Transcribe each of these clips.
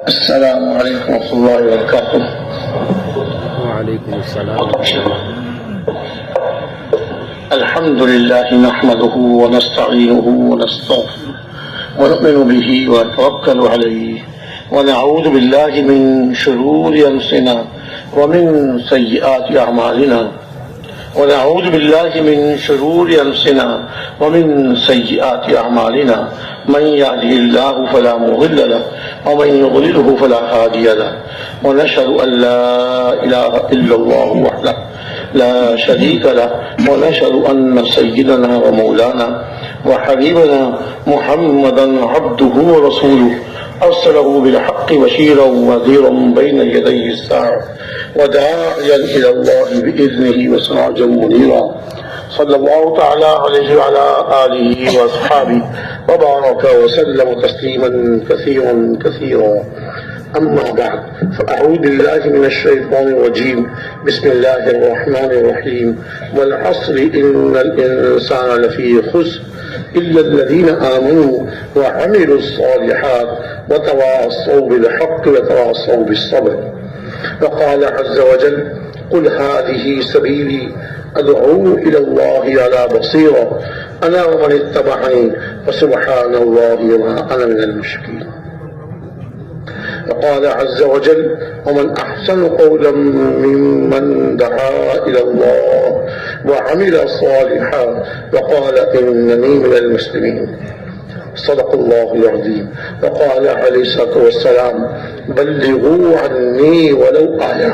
السلام علیکم ورحمۃ اللہ وبرکاتہ۔ وعلیکم السلام۔ الحمد للہ نحمده ونستعینه ونستغفره ونؤمن به ونتوکل علیہ ونعوذ باللہ من شرور انفسنا ومن سیئات اعمالنا ونعوذ باللہ من شرور انفسنا ومن سیئات اعمالنا من يهده الله فلا مضل له ومن يضلله فلا هادي له ونشهد ان لا اله الا الله وحده لا شريك له ونشهد ان سيدنا ومولانا وحبيبنا محمدا عبده ورسوله ارسله بالحق بشيرا ونذيرا بين يدي الساعه وداعيا الى الله باذنه وسراجا منيرا صلى الله تعالى عليه وعلى آله وأصحابه وبارك وسلم تسليما كثيرا كثيرا. أما بعد فأعوذ بالله من الشيطان الرجيم. بسم الله الرحمن الرحيم. والعصر إن الإنسان لفي خسر إلا الذين آمنوا وعملوا الصالحات وتواصوا بالحق وتواصوا بالصبر. وقال عز وجل قل هذه سبيلي أدعو إلى الله على بصيرة أنا ومن اتبعني وسبحان الله وما أنا من المشركين. وقال عز وجل ومن أحسن قولا ممن دعا إلى الله وعمل صالحا وقال إنني من المسلمين. صدق الله العظيم. وقال عليه الصلاة والسلام بلغوا عني ولو آية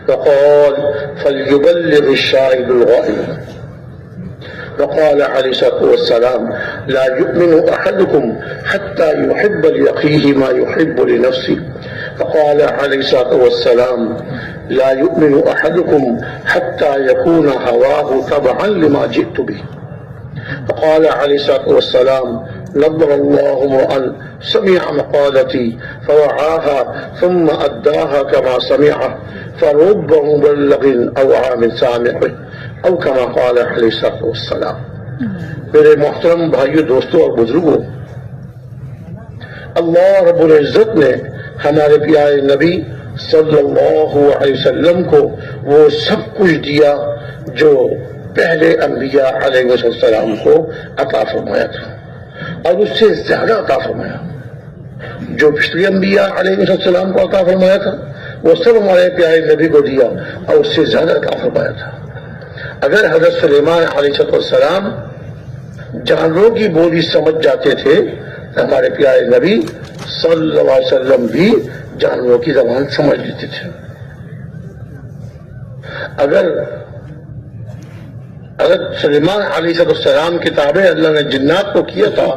وقال فليبلغ الشاهد الغائب. وقال عليه الصلاة والسلام لا يؤمن أحدكم حتى يحب لأخيه ما يحب لنفسه. وقال عليه الصلاة والسلام لا يؤمن أحدكم حتى يكون هواه تبعا لما جئت به. وقال عليه الصلاة والسلام نظر الله امرأ سمع مقالتي فوعاها ثم أداها كما سمعها فرب مبلغ أو عام سامع أو كما قال عليه الصلاة والسلام. میرے محترم بھائیو، دوستوں اور بزرگوں، اللہ رب العزت نے ہمارے پیارے نبی صلی اللہ علیہ وسلم کو وہ سب کچھ دیا جو پہلے انبیاء علیہ السلام کو عطا فرمایا تھا، اور اس سے زیادہ عطا فرمایا. جو پچھلے انبیاء علیہ السلام کو عطا فرمایا تھا وہ سب ہمارے پیارے نبی کو دیا اور اس سے زیادہ عطا فرمایا تھا. اگر حضرت سلیمان علیہ السلام جانوروں کی بولی سمجھ جاتے تھے تو ہمارے پیارے نبی صلی اللہ علیہ وسلم بھی جانوروں کی زبان سمجھ لیتے تھے. اگر حضرت سلیمان علیہ السلام کی تابع اللہ نے جنات کو کیا تھا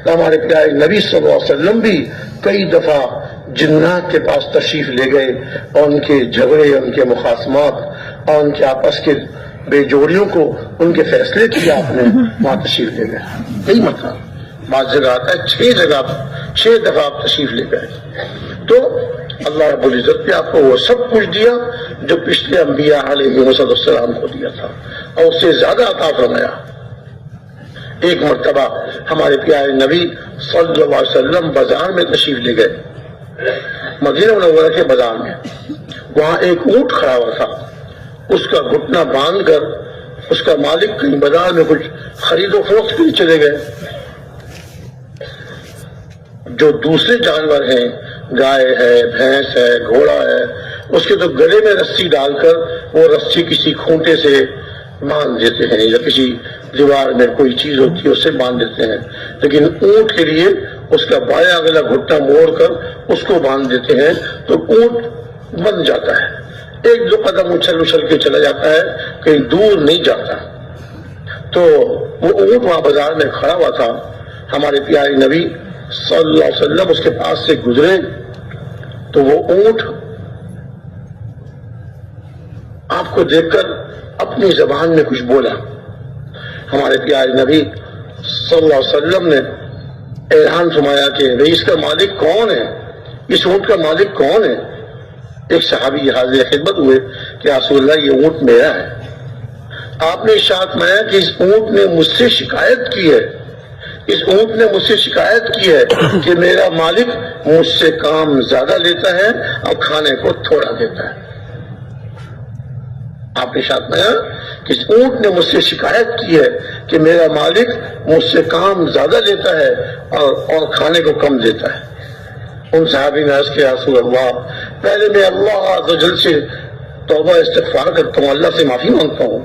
تو ہمارے پیارے نبی صلی اللہ علیہ وسلم بھی کئی دفعہ جنات کے پاس تشریف لے گئے اور ان کے جھگڑے، ان کے مخاصمات اور ان کے آپس کے بے جوڑیوں کو، ان کے فیصلے کیے آپ نے وہاں تشریف لے گئے. کئی مرتبہ، بعض جگہ آتا ہے 6 دفعہ آپ تشریف لے گئے. تو اللہ رب العزت نے آپ کو وہ سب کچھ دیا جو پچھلے انبیاء علیہ السلام کو دیا تھا اور اس سے زیادہ عطا فرمایا. ایک مرتبہ ہمارے پیارے نبی صلی اللہ علیہ وسلم بازار میں تشریف لے گئے، مدینہ منورہ کے بازار میں. وہاں ایک اونٹ کھڑا ہوا تھا، اس کا گھٹنا باندھ کر اس کا مالک کہیں بازار میں کچھ خرید و فروخت کے لیے چلے گئے. جو دوسرے جانور ہیں، گائے ہے، بھینس ہے، گھوڑا ہے، اس کے تو گلے میں رسی ڈال کر وہ رسی کسی کھونٹے سے باندھ دیتے ہیں یا کسی دیوار میں کوئی چیز ہوتی ہے اس سے باندھ دیتے ہیں، لیکن اونٹ کے لیے اس کا بایاں اگلا گھٹنا موڑ کر اس کو باندھ دیتے ہیں تو اونٹ بن جاتا ہے، 1-2 قدم اچھل کے چلا جاتا ہے، کہیں دور نہیں جاتا. تو وہ اونٹ وہاں بازار میں کھڑا ہوا تھا. ہمارے پیارے نبی صلی اللہ علیہ وسلم اس کے پاس سے گزرے تو وہ اونٹ آپ کو دیکھ کر اپنی زبان میں کچھ بولا. ہمارے پیارے نبی صلی اللہ علیہ وسلم نے اعلان فرمایا کہ اس کا مالک کون ہے، اس اونٹ کا مالک کون ہے. ایک صحابی حاضر خدمت ہوئے کہ رسول اللہ یہ اونٹ میرا ہے. آپ نے ارشاد فرمایا کہ اس اونٹ نے مجھ سے شکایت کی ہے، اس اونٹ نے مجھ سے شکایت کی ہے کہ میرا مالک مجھ سے کام زیادہ لیتا ہے اور کھانے کو تھوڑا دیتا ہے۔ آپ نے ارشاد فرمایا کہ اس اونٹ نے مجھ سے شکایت کی ہے کہ میرا مالک مجھ سے کام زیادہ لیتا ہے اور کھانے کو کم دیتا ہے۔ ان صحابی نے عرض کیا رسول اللہ، پہلے میں اللہ عز و جل سے توبہ استغفار کرتا ہوں، اللہ سے معافی مانگتا ہوں،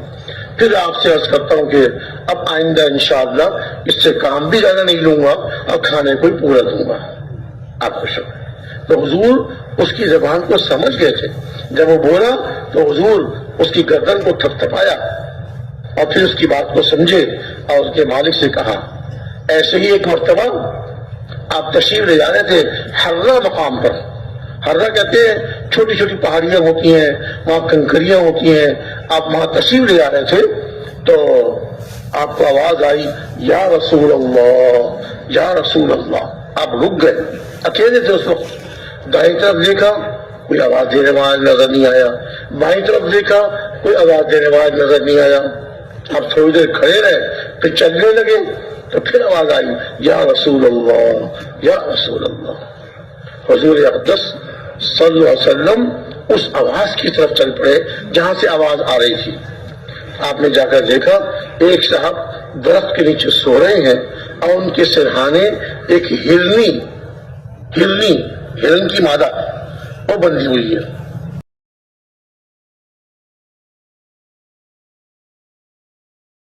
پھر آپ سے عرض کرتا ہوں کہ اب آئندہ انشاءاللہ اس سے کام بھی زیادہ نہیں لوں گا اور کھانے کو ہی پورا دوں گا۔ آپ کو شکر۔ تو حضور اس کی زبان کو سمجھ گئے تھے، جب وہ بولا تو حضور اس کی گردن کو تھپتھپایا اور پھر اس کی بات کو سمجھے اور اس کے مالک سے کہا۔ ایسے ہی ایک مرتبہ آپ تشریف لے جا رہے تھے ہررا مقام پر۔ ہررا کہتے ہیں چھوٹی چھوٹی پہاڑیاں ہوتی ہیں، وہاں کنکریاں ہوتی ہیں، آپ وہاں تشریف لے جا رہے تھے تو آپ کو آواز آئی یا رسول اللہ یا رسول اللہ۔ آپ رک گئے، اکیلے تھے اس وقت۔ دائیں طرف دیکھا، کوئی آواز دینے والا نظر نہیں آیا، بائیں طرف دیکھا، کوئی آواز دینے والا نظر نہیں آیا۔ آپ تھوڑی دیر کھڑے رہے، پھر چلنے لگے تو پھر آواز آئی یا رسول اللہ یا رسول اللہ۔ حضور اقدس صلی اللہ علیہ وسلم اس آواز کی طرف چل پڑے جہاں سے آواز آ رہی تھی۔ آپ نے جا کر دیکھا ایک صاحب درخت کے نیچے سو رہے ہیں اور ان کے سرہانے ایک ہرن کی مادہ وہ بندھی ہوئی ہے۔